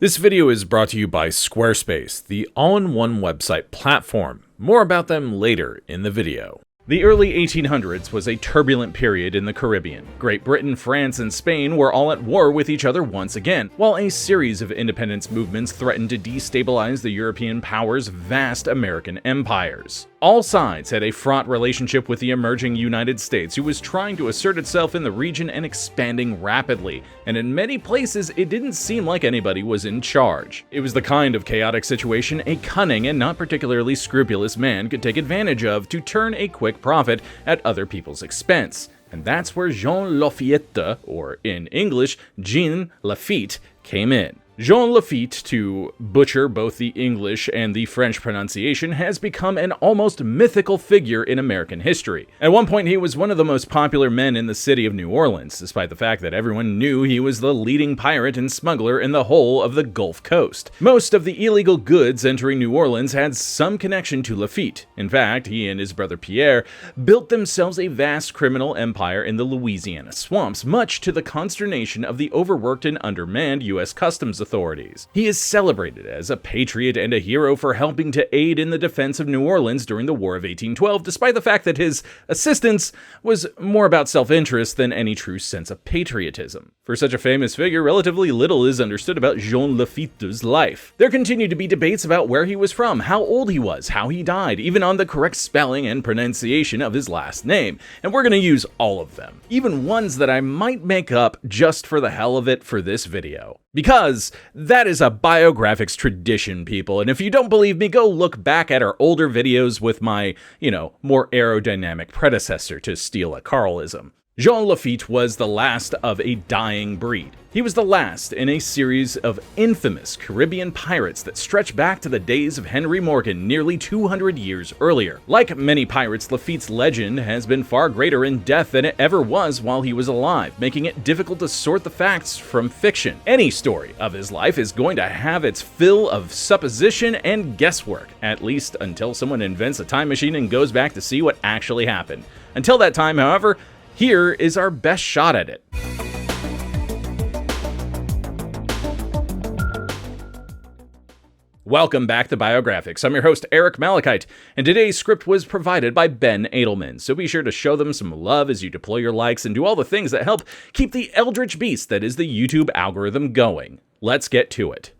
This video is brought to you by Squarespace, the all-in-one website platform. More about them later in the video. The early 1800s was a turbulent period in the Caribbean. Great Britain, France, and Spain were all at war with each other once again, while a series of independence movements threatened to destabilize the European powers' vast American empires. All sides had a fraught relationship with the emerging United States, who was trying to assert itself in the region and expanding rapidly, and in many places it didn't seem like anybody was in charge. It was the kind of chaotic situation a cunning and not particularly scrupulous man could take advantage of to turn a quick profit at other people's expense. And that's where Jean Laffite, or in English, Jean Laffite, came in. Jean Laffite, to butcher both the English and the French pronunciation, has become an almost mythical figure in American history. At one point, he was one of the most popular men in the city of New Orleans, despite the fact that everyone knew he was the leading pirate and smuggler in the whole of the Gulf Coast. Most of the illegal goods entering New Orleans had some connection to Laffite. In fact, he and his brother Pierre built themselves a vast criminal empire in the Louisiana swamps, much to the consternation of the overworked and undermanned U.S. Customs authorities. He is celebrated as a patriot and a hero for helping to aid in the defense of New Orleans during the War of 1812, despite the fact that his assistance was more about self-interest than any true sense of patriotism. For such a famous figure, relatively little is understood about Jean Laffite's life. There continue to be debates about where he was from, how old he was, how he died, even on the correct spelling and pronunciation of his last name, and we're going to use all of them, even ones that I might make up just for the hell of it for this video. Because that is a Biographics tradition, people, and if you don't believe me, go look back at our older videos with my, more aerodynamic predecessor, to steal a Karlism. Jean Laffite was the last of a dying breed. He was the last in a series of infamous Caribbean pirates that stretch back to the days of Henry Morgan nearly 200 years earlier. Like many pirates, Laffite's legend has been far greater in death than it ever was while he was alive, making it difficult to sort the facts from fiction. Any story of his life is going to have its fill of supposition and guesswork, at least until someone invents a time machine and goes back to see what actually happened. Until that time, however, here is our best shot at it. Welcome back to Biographics. I'm your host, Eric Malachite, and today's script was provided by Ben Edelman, so be sure to show them some love as you deploy your likes and do all the things that help keep the eldritch beast that is the YouTube algorithm going. Let's get to it.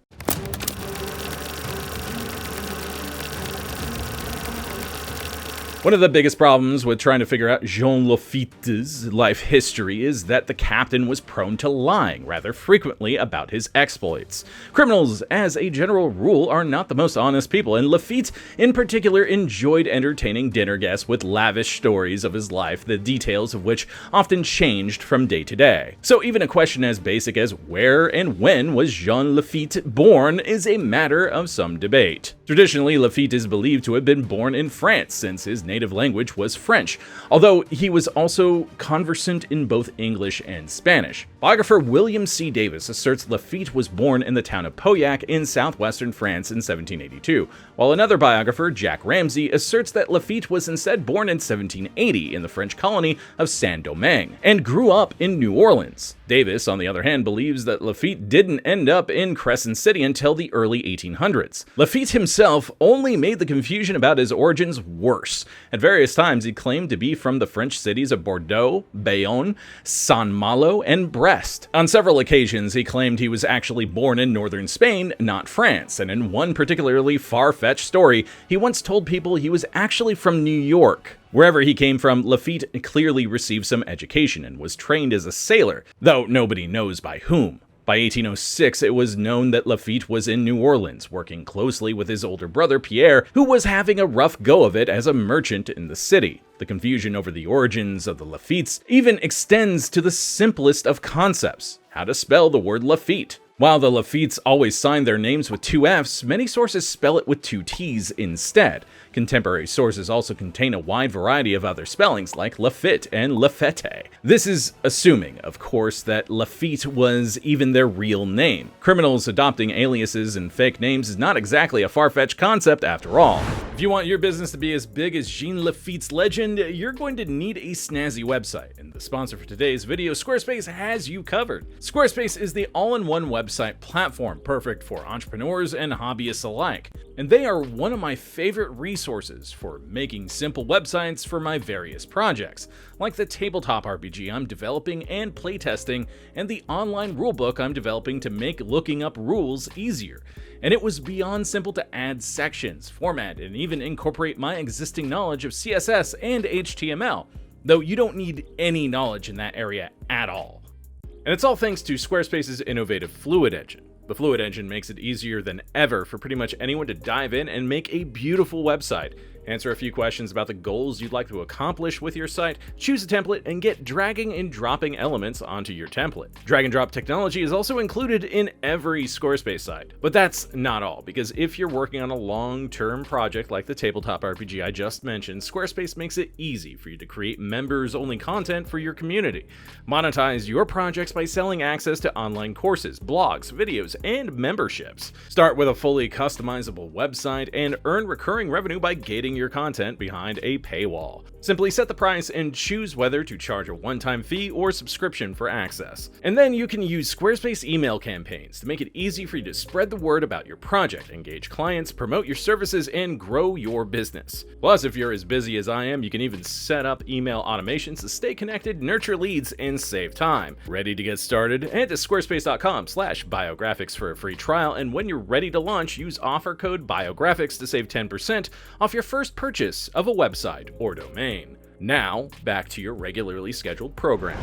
One of the biggest problems with trying to figure out Jean Laffite's life history is that the captain was prone to lying rather frequently about his exploits. Criminals, as a general rule, are not the most honest people, and Laffite in particular enjoyed entertaining dinner guests with lavish stories of his life, the details of which often changed from day to day. So even a question as basic as where and when was Jean Laffite born is a matter of some debate. Traditionally, Laffite is believed to have been born in France, since his native language was French, although he was also conversant in both English and Spanish. Biographer William C. Davis asserts Laffite was born in the town of Pauillac in southwestern France in 1782, while another biographer, Jack Ramsay, asserts that Laffite was instead born in 1780 in the French colony of Saint-Domingue, and grew up in New Orleans. Davis, on the other hand, believes that Laffite didn't end up in Crescent City until the early 1800s. Laffite himself only made the confusion about his origins worse. At various times, he claimed to be from the French cities of Bordeaux, Bayonne, Saint-Malo, and Brest. On several occasions, he claimed he was actually born in northern Spain, not France, and in one particularly far-fetched story, he once told people he was actually from New York. Wherever he came from, Laffite clearly received some education and was trained as a sailor, though nobody knows by whom. By 1806, it was known that Laffite was in New Orleans, working closely with his older brother Pierre, who was having a rough go of it as a merchant in the city. The confusion over the origins of the Laffites even extends to the simplest of concepts: how to spell the word Laffite. While the Laffites always sign their names with two F's, many sources spell it with two T's instead. Contemporary sources also contain a wide variety of other spellings like Laffite and Laffette. This is assuming, of course, that Laffite was even their real name. Criminals adopting aliases and fake names is not exactly a far-fetched concept after all. If you want your business to be as big as Jean Laffite's legend, you're going to need a snazzy website, and the sponsor for today's video, Squarespace, has you covered. Squarespace is the all-in-one website platform perfect for entrepreneurs and hobbyists alike, and they are one of my favorite resources for making simple websites for my various projects, like the tabletop RPG I'm developing and playtesting, and the online rulebook I'm developing to make looking up rules easier. And it was beyond simple to add sections, format, and even incorporate my existing knowledge of CSS and HTML, though you don't need any knowledge in that area at all. And it's all thanks to Squarespace's innovative Fluid Engine. The Fluid Engine makes it easier than ever for pretty much anyone to dive in and make a beautiful website. Answer a few questions about the goals you'd like to accomplish with your site, choose a template, and get dragging and dropping elements onto your template. Drag and drop technology is also included in every Squarespace site. But that's not all, because if you're working on a long-term project like the tabletop RPG I just mentioned, Squarespace makes it easy for you to create members-only content for your community. Monetize your projects by selling access to online courses, blogs, videos, and memberships. Start with a fully customizable website and earn recurring revenue by gating your content behind a paywall. Simply set the price and choose whether to charge a one-time fee or subscription for access. And then you can use Squarespace email campaigns to make it easy for you to spread the word about your project, engage clients, promote your services, and grow your business. Plus, if you're as busy as I am, you can even set up email automations to stay connected, nurture leads, and save time. Ready to get started? Head to squarespace.com/biographics for a free trial, and when you're ready to launch, use offer code biographics to save 10% off your first purchase of a website or domain. Now, back to your regularly scheduled program.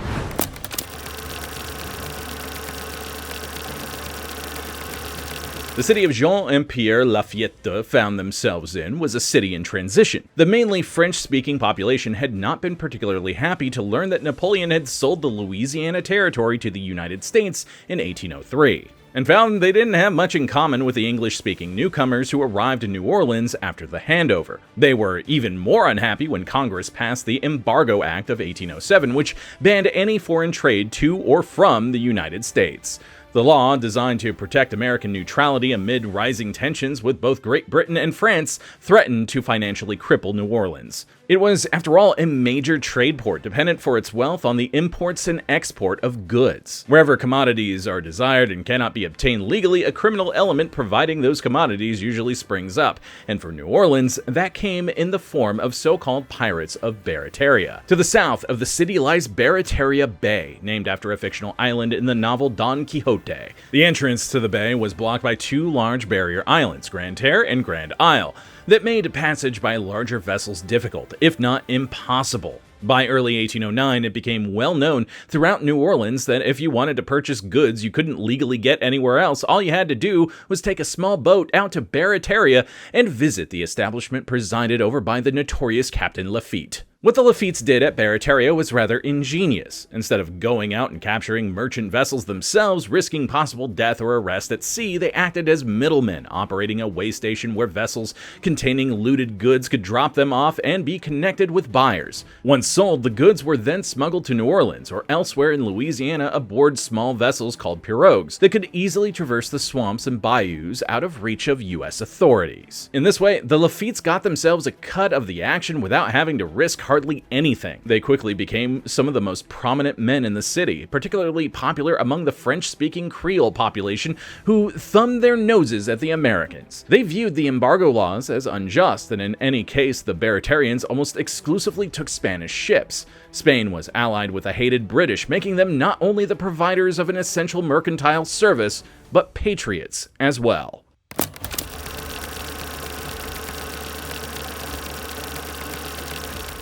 The city of Jean and Pierre Laffite found themselves in was a city in transition. The mainly French-speaking population had not been particularly happy to learn that Napoleon had sold the Louisiana Territory to the United States in 1803. And found they didn't have much in common with the English-speaking newcomers who arrived in New Orleans after the handover. They were even more unhappy when Congress passed the Embargo Act of 1807, which banned any foreign trade to or from the United States. The law, designed to protect American neutrality amid rising tensions with both Great Britain and France, threatened to financially cripple New Orleans. It was, after all, a major trade port dependent for its wealth on the imports and export of goods. Wherever commodities are desired and cannot be obtained legally, a criminal element providing those commodities usually springs up, and for New Orleans, that came in the form of so-called pirates of Barataria. To the south of the city lies Barataria Bay, named after a fictional island in the novel Don Quixote. The entrance to the bay was blocked by two large barrier islands, Grande Terre and Grand Isle, that made passage by larger vessels difficult, if not impossible. By early 1809, it became well known throughout New Orleans that if you wanted to purchase goods you couldn't legally get anywhere else, all you had to do was take a small boat out to Barataria and visit the establishment presided over by the notorious Captain Laffite. What the Laffites did at Barataria was rather ingenious. Instead of going out and capturing merchant vessels themselves, risking possible death or arrest at sea, they acted as middlemen, operating a way station where vessels containing looted goods could drop them off and be connected with buyers. Once sold, the goods were then smuggled to New Orleans or elsewhere in Louisiana aboard small vessels called pirogues that could easily traverse the swamps and bayous out of reach of U.S. authorities. In this way, the Laffites got themselves a cut of the action without having to risk hardly anything. They quickly became some of the most prominent men in the city, particularly popular among the French-speaking Creole population who thumbed their noses at the Americans. They viewed the embargo laws as unjust, and in any case, the Baratarians almost exclusively took Spanish ships. Spain was allied with the hated British, making them not only the providers of an essential mercantile service, but patriots as well.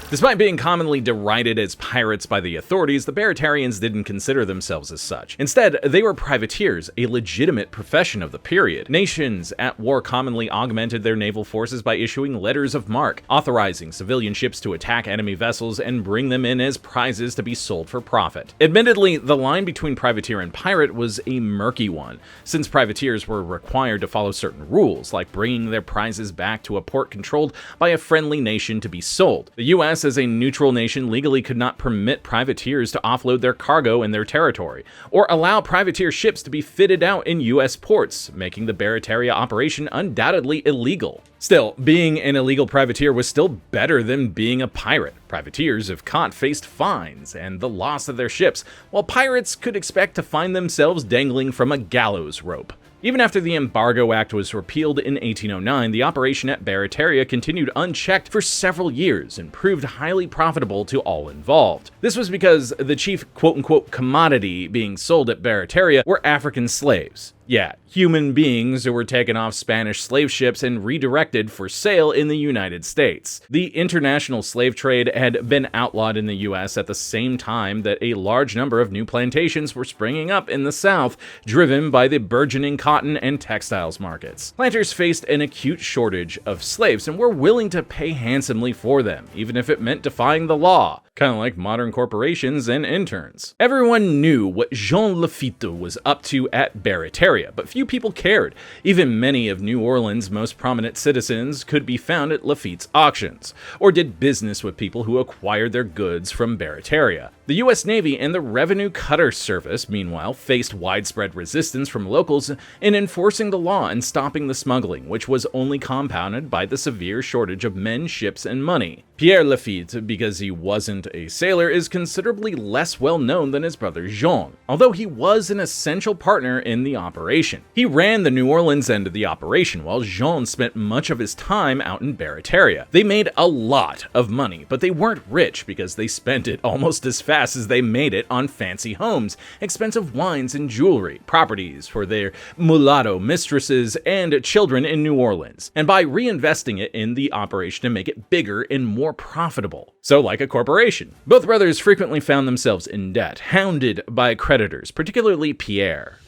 Despite being commonly derided as pirates by the authorities, the Baratarians didn't consider themselves as such. Instead, they were privateers, a legitimate profession of the period. Nations at war commonly augmented their naval forces by issuing letters of marque, authorizing civilian ships to attack enemy vessels and bring them in as prizes to be sold for profit. Admittedly, the line between privateer and pirate was a murky one, since privateers were required to follow certain rules, like bringing their prizes back to a port controlled by a friendly nation to be sold. The U.S. U.S. as a neutral nation legally could not permit privateers to offload their cargo in their territory, or allow privateer ships to be fitted out in U.S. ports, making the Barataria operation undoubtedly illegal. Still, being an illegal privateer was still better than being a pirate. Privateers, if caught, faced fines and the loss of their ships, while pirates could expect to find themselves dangling from a gallows rope. Even after the Embargo Act was repealed in 1809, the operation at Barataria continued unchecked for several years and proved highly profitable to all involved. This was because the chief quote-unquote commodity being sold at Barataria were African slaves. Yeah, human beings who were taken off Spanish slave ships and redirected for sale in the United States. The international slave trade had been outlawed in the US at the same time that a large number of new plantations were springing up in the South, driven by the burgeoning cotton and textiles markets. Planters faced an acute shortage of slaves and were willing to pay handsomely for them, even if it meant defying the law. Kind of like modern corporations and interns. Everyone knew what Jean Laffite was up to at Barataria, but few people cared. Even many of New Orleans' most prominent citizens could be found at Laffite's auctions, or did business with people who acquired their goods from Barataria. The U.S. Navy and the Revenue Cutter Service, meanwhile, faced widespread resistance from locals in enforcing the law and stopping the smuggling, which was only compounded by the severe shortage of men, ships, and money. Pierre Laffite, because he wasn't a sailor, is considerably less well known than his brother Jean, although he was an essential partner in the operation. He ran the New Orleans end of the operation, while Jean spent much of his time out in Barataria. They made a lot of money, but they weren't rich because they spent it almost as fast as they made it on fancy homes, expensive wines and jewelry, properties for their mulatto mistresses and children in New Orleans, and by reinvesting it in the operation to make it bigger and more profitable. So like a corporation. Both brothers frequently found themselves in debt, hounded by creditors, particularly Pierre.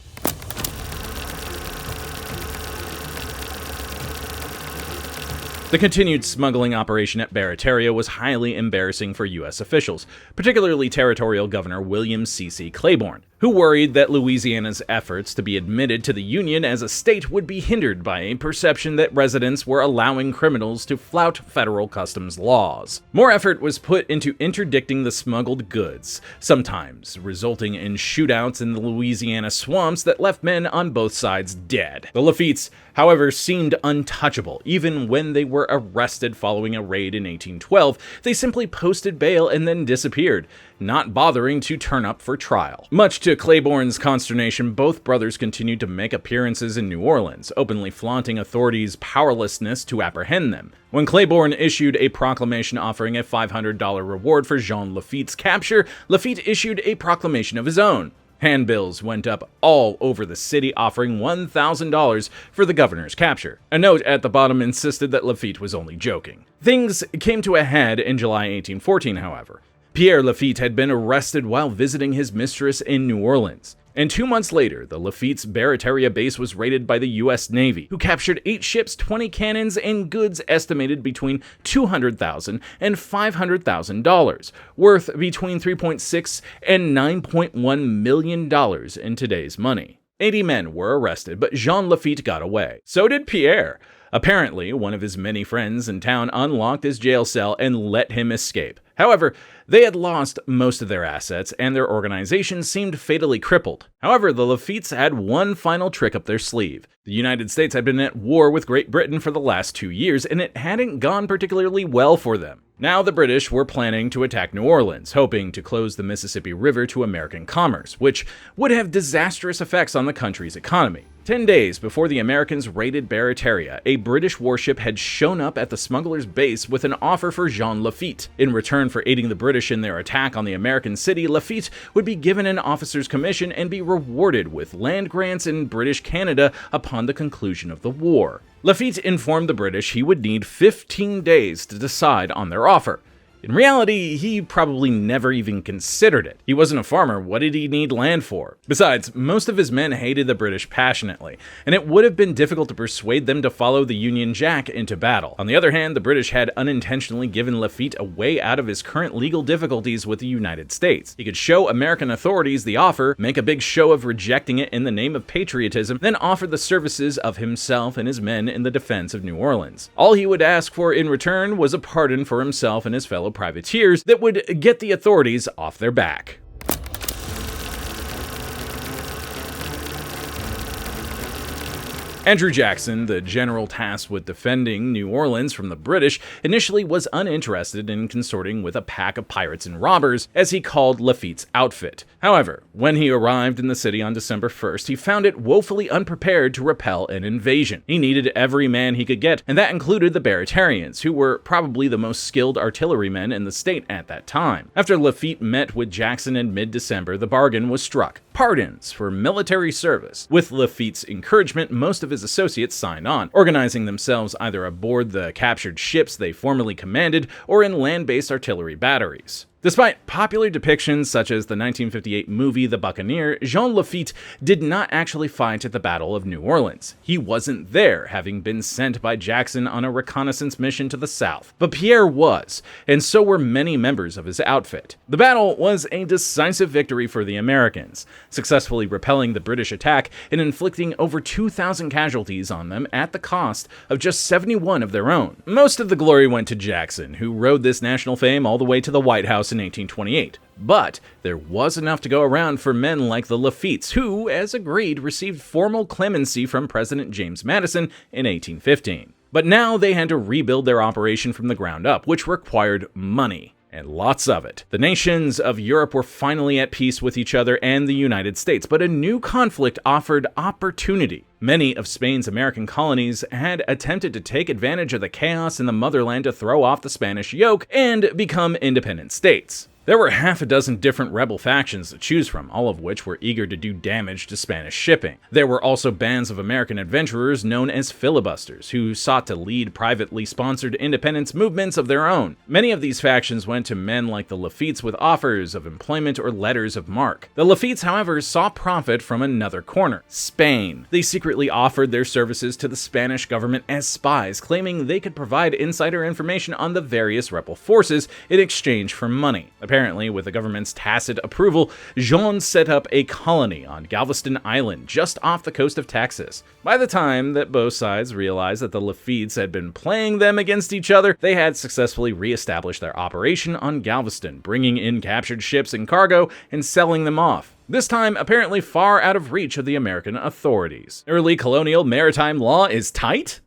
The continued smuggling operation at Barataria was highly embarrassing for U.S. officials, particularly Territorial Governor William C.C. Claiborne, who worried that Louisiana's efforts to be admitted to the Union as a state would be hindered by a perception that residents were allowing criminals to flout federal customs laws. More effort was put into interdicting the smuggled goods, sometimes resulting in shootouts in the Louisiana swamps that left men on both sides dead. The Laffites, however, seemed untouchable. Even when they were arrested following a raid in 1812, they simply posted bail and then disappeared, not bothering to turn up for trial. Much to Claiborne's consternation, both brothers continued to make appearances in New Orleans, openly flaunting authorities' powerlessness to apprehend them. When Claiborne issued a proclamation offering a $500 reward for Jean Laffite's capture, Laffite issued a proclamation of his own. Handbills went up all over the city offering $1,000 for the governor's capture. A note at the bottom insisted that Laffite was only joking. Things came to a head in July 1814, however. Pierre Laffite had been arrested while visiting his mistress in New Orleans. And 2 months later, the Laffite's Barataria base was raided by the U.S. Navy, who captured 8 ships, 20 cannons, and goods estimated between $200,000 and $500,000, worth between $3.6 and $9.1 million in today's money. 80 men were arrested, but Jean Laffite got away. So did Pierre. Apparently, one of his many friends in town unlocked his jail cell and let him escape. However, they had lost most of their assets, and their organization seemed fatally crippled. However, the Laffites had one final trick up their sleeve. The United States had been at war with Great Britain for the last 2 years, and it hadn't gone particularly well for them. Now the British were planning to attack New Orleans, hoping to close the Mississippi River to American commerce, which would have disastrous effects on the country's economy. 10 days before the Americans raided Barataria, a British warship had shown up at the smugglers' base with an offer for Jean Laffite. In return for aiding the British in their attack on the American city, Laffite would be given an officer's commission and be rewarded with land grants in British Canada upon the conclusion of the war. Laffite informed the British he would need 15 days to decide on their offer. In reality, he probably never even considered it. He wasn't a farmer. What did he need land for? Besides, most of his men hated the British passionately, and it would have been difficult to persuade them to follow the Union Jack into battle. On the other hand, the British had unintentionally given Laffite a way out of his current legal difficulties with the United States. He could show American authorities the offer, make a big show of rejecting it in the name of patriotism, then offer the services of himself and his men in the defense of New Orleans. All he would ask for in return was a pardon for himself and his fellow privateers that would get the authorities off their back. Andrew Jackson, the general tasked with defending New Orleans from the British, initially was uninterested in consorting with a pack of pirates and robbers, as he called Laffite's outfit. However, when he arrived in the city on December 1st, he found it woefully unprepared to repel an invasion. He needed every man he could get, and that included the Baratarians, who were probably the most skilled artillerymen in the state at that time. After Laffite met with Jackson in mid-December, the bargain was struck: pardons for military service. With Laffite's encouragement, most of his associates signed on, organizing themselves either aboard the captured ships they formerly commanded or in land-based artillery batteries. Despite popular depictions such as the 1958 movie The Buccaneer, Jean Laffite did not actually fight at the Battle of New Orleans. He wasn't there, having been sent by Jackson on a reconnaissance mission to the south. But Pierre was, and so were many members of his outfit. The battle was a decisive victory for the Americans, successfully repelling the British attack and inflicting over 2,000 casualties on them at the cost of just 71 of their own. Most of the glory went to Jackson, who rode this national fame all the way to the White House in 1828. But there was enough to go around for men like the Laffites, who, as agreed, received formal clemency from President James Madison in 1815. But now they had to rebuild their operation from the ground up, which required money. And lots of it. The nations of Europe were finally at peace with each other and the United States, but a new conflict offered opportunity. Many of Spain's American colonies had attempted to take advantage of the chaos in the motherland to throw off the Spanish yoke and become independent states. There were half a dozen different rebel factions to choose from, all of which were eager to do damage to Spanish shipping. There were also bands of American adventurers known as filibusters, who sought to lead privately sponsored independence movements of their own. Many of these factions went to men like the Laffites with offers of employment or letters of marque. The Laffites, however, saw profit from another corner: Spain. They secretly offered their services to the Spanish government as spies, claiming they could provide insider information on the various rebel forces in exchange for money. Apparently, with the government's tacit approval, Jean set up a colony on Galveston Island, just off the coast of Texas. By the time that both sides realized that the Laffites had been playing them against each other, they had successfully re-established their operation on Galveston, bringing in captured ships and cargo and selling them off. This time, apparently far out of reach of the American authorities. Early colonial maritime law is tight?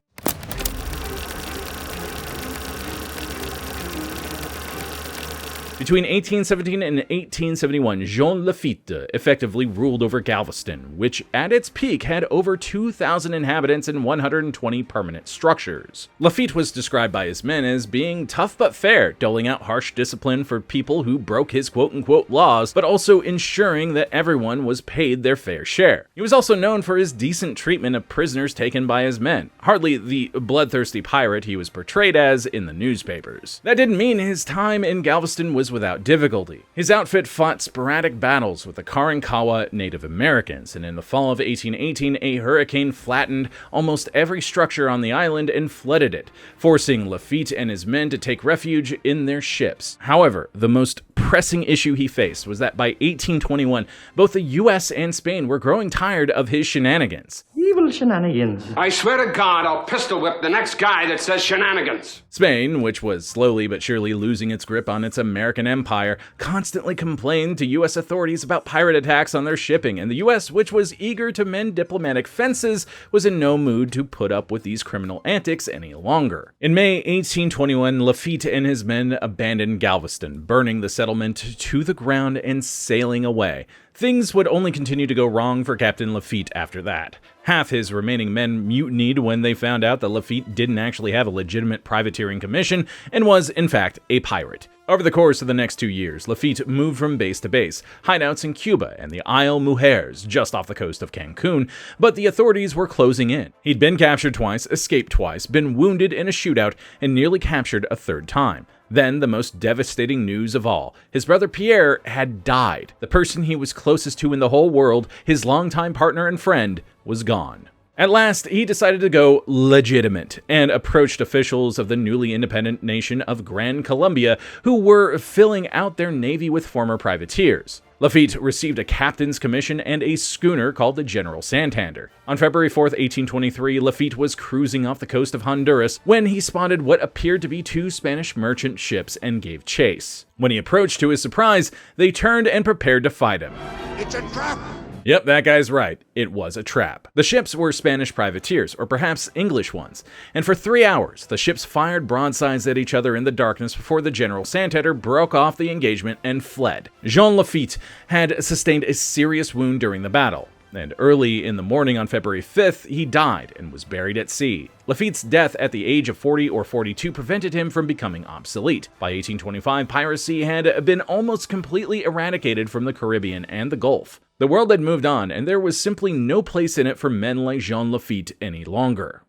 Between 1817 and 1871, Jean Laffite effectively ruled over Galveston, which at its peak had over 2,000 inhabitants and 120 permanent structures. Laffite was described by his men as being tough but fair, doling out harsh discipline for people who broke his quote-unquote laws, but also ensuring that everyone was paid their fair share. He was also known for his decent treatment of prisoners taken by his men, hardly the bloodthirsty pirate he was portrayed as in the newspapers. That didn't mean his time in Galveston was without difficulty. His outfit fought sporadic battles with the Karankawa Native Americans, and in the fall of 1818, a hurricane flattened almost every structure on the island and flooded it, forcing Laffite and his men to take refuge in their ships. However, the most pressing issue he faced was that by 1821, both the US and Spain were growing tired of his shenanigans. Evil shenanigans. I swear to God, I'll pistol whip the next guy that says shenanigans. Spain, which was slowly but surely losing its grip on its American empire, constantly complained to US authorities about pirate attacks on their shipping, and the US, which was eager to mend diplomatic fences, was in no mood to put up with these criminal antics any longer. In May 1821, Laffite and his men abandoned Galveston, burning the settlement to the ground and sailing away. Things would only continue to go wrong for Captain Laffite after that. Half his remaining men mutinied when they found out that Laffite didn't actually have a legitimate privateering commission and was, in fact, a pirate. Over the course of the next 2 years, Laffite moved from base to base, hideouts in Cuba and the Isle Mujeres, just off the coast of Cancun, but the authorities were closing in. He'd been captured twice, escaped twice, been wounded in a shootout, and nearly captured a third time. Then, the most devastating news of all, his brother Pierre had died. The person he was closest to in the whole world, his longtime partner and friend, was gone. At last, he decided to go legitimate and approached officials of the newly independent nation of Gran Colombia, who were filling out their navy with former privateers. Laffite received a captain's commission and a schooner called the General Santander. On February 4, 1823, Laffite was cruising off the coast of Honduras when he spotted what appeared to be two Spanish merchant ships and gave chase. When he approached, to his surprise, they turned and prepared to fight him. It's a trap! Yep, that guy's right. It was a trap. The ships were Spanish privateers, or perhaps English ones, and for 3 hours, the ships fired broadsides at each other in the darkness before the General Santander broke off the engagement and fled. Jean Laffite had sustained a serious wound during the battle, and early in the morning on February 5th, he died and was buried at sea. Laffite's death at the age of 40 or 42 prevented him from becoming obsolete. By 1825, piracy had been almost completely eradicated from the Caribbean and the Gulf. The world had moved on, and there was simply no place in it for men like Jean Laffite any longer.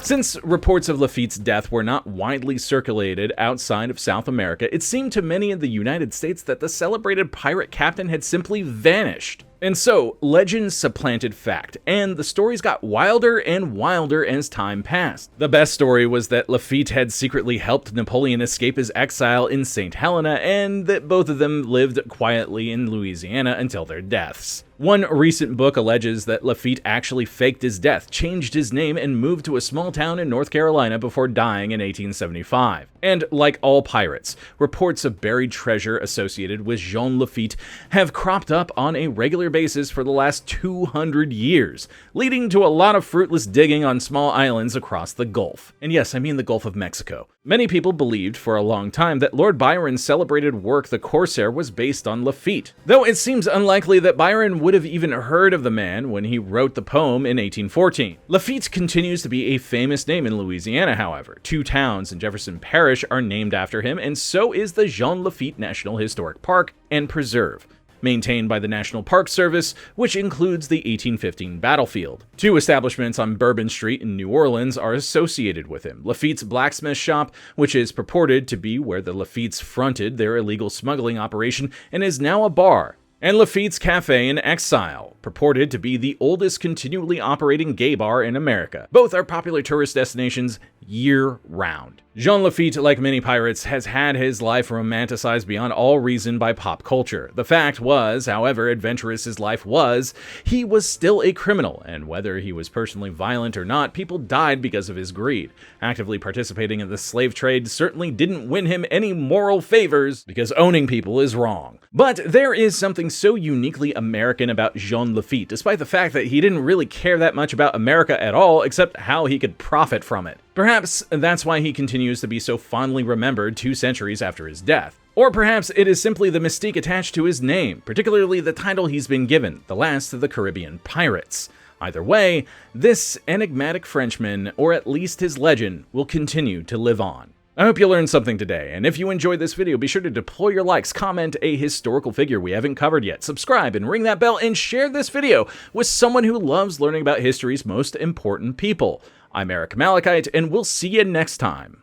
Since reports of Laffite's death were not widely circulated outside of South America, it seemed to many in the United States that the celebrated pirate captain had simply vanished. And so, legend supplanted fact, and the stories got wilder and wilder as time passed. The best story was that Laffite had secretly helped Napoleon escape his exile in St. Helena, and that both of them lived quietly in Louisiana until their deaths. One recent book alleges that Laffite actually faked his death, changed his name, and moved to a small town in North Carolina before dying in 1875. And like all pirates, reports of buried treasure associated with Jean Laffite have cropped up on a regular basis for the last 200 years, leading to a lot of fruitless digging on small islands across the Gulf. And yes, I mean the Gulf of Mexico. Many people believed for a long time that Lord Byron's celebrated work The Corsair was based on Laffite, though it seems unlikely that Byron would have even heard of the man when he wrote the poem in 1814. Laffite continues to be a famous name in Louisiana, however. 2 towns in Jefferson Parish are named after him, and so is the Jean Laffite National Historic Park and Preserve, maintained by the National Park Service, which includes the 1815 battlefield. 2 establishments on Bourbon Street in New Orleans are associated with him. Laffite's blacksmith shop, which is purported to be where the Laffites fronted their illegal smuggling operation and is now a bar, and Laffite's Cafe in Exile, purported to be the oldest continually operating gay bar in America. Both are popular tourist destinations year-round. Jean Laffite, like many pirates, has had his life romanticized beyond all reason by pop culture. The fact was, however adventurous his life was, he was still a criminal, and whether he was personally violent or not, people died because of his greed. Actively participating in the slave trade certainly didn't win him any moral favors, because owning people is wrong. But there is something so uniquely American about Jean Laffite, despite the fact that he didn't really care that much about America at all, except how he could profit from it. Perhaps that's why he continues to be so fondly remembered 2 centuries after his death. Or perhaps it is simply the mystique attached to his name, particularly the title he's been given, the last of the Caribbean pirates. Either way, this enigmatic Frenchman, or at least his legend, will continue to live on. I hope you learned something today, and if you enjoyed this video, be sure to deploy your likes, comment a historical figure we haven't covered yet, subscribe and ring that bell, and share this video with someone who loves learning about history's most important people. I'm Eric Malachite, and we'll see you next time.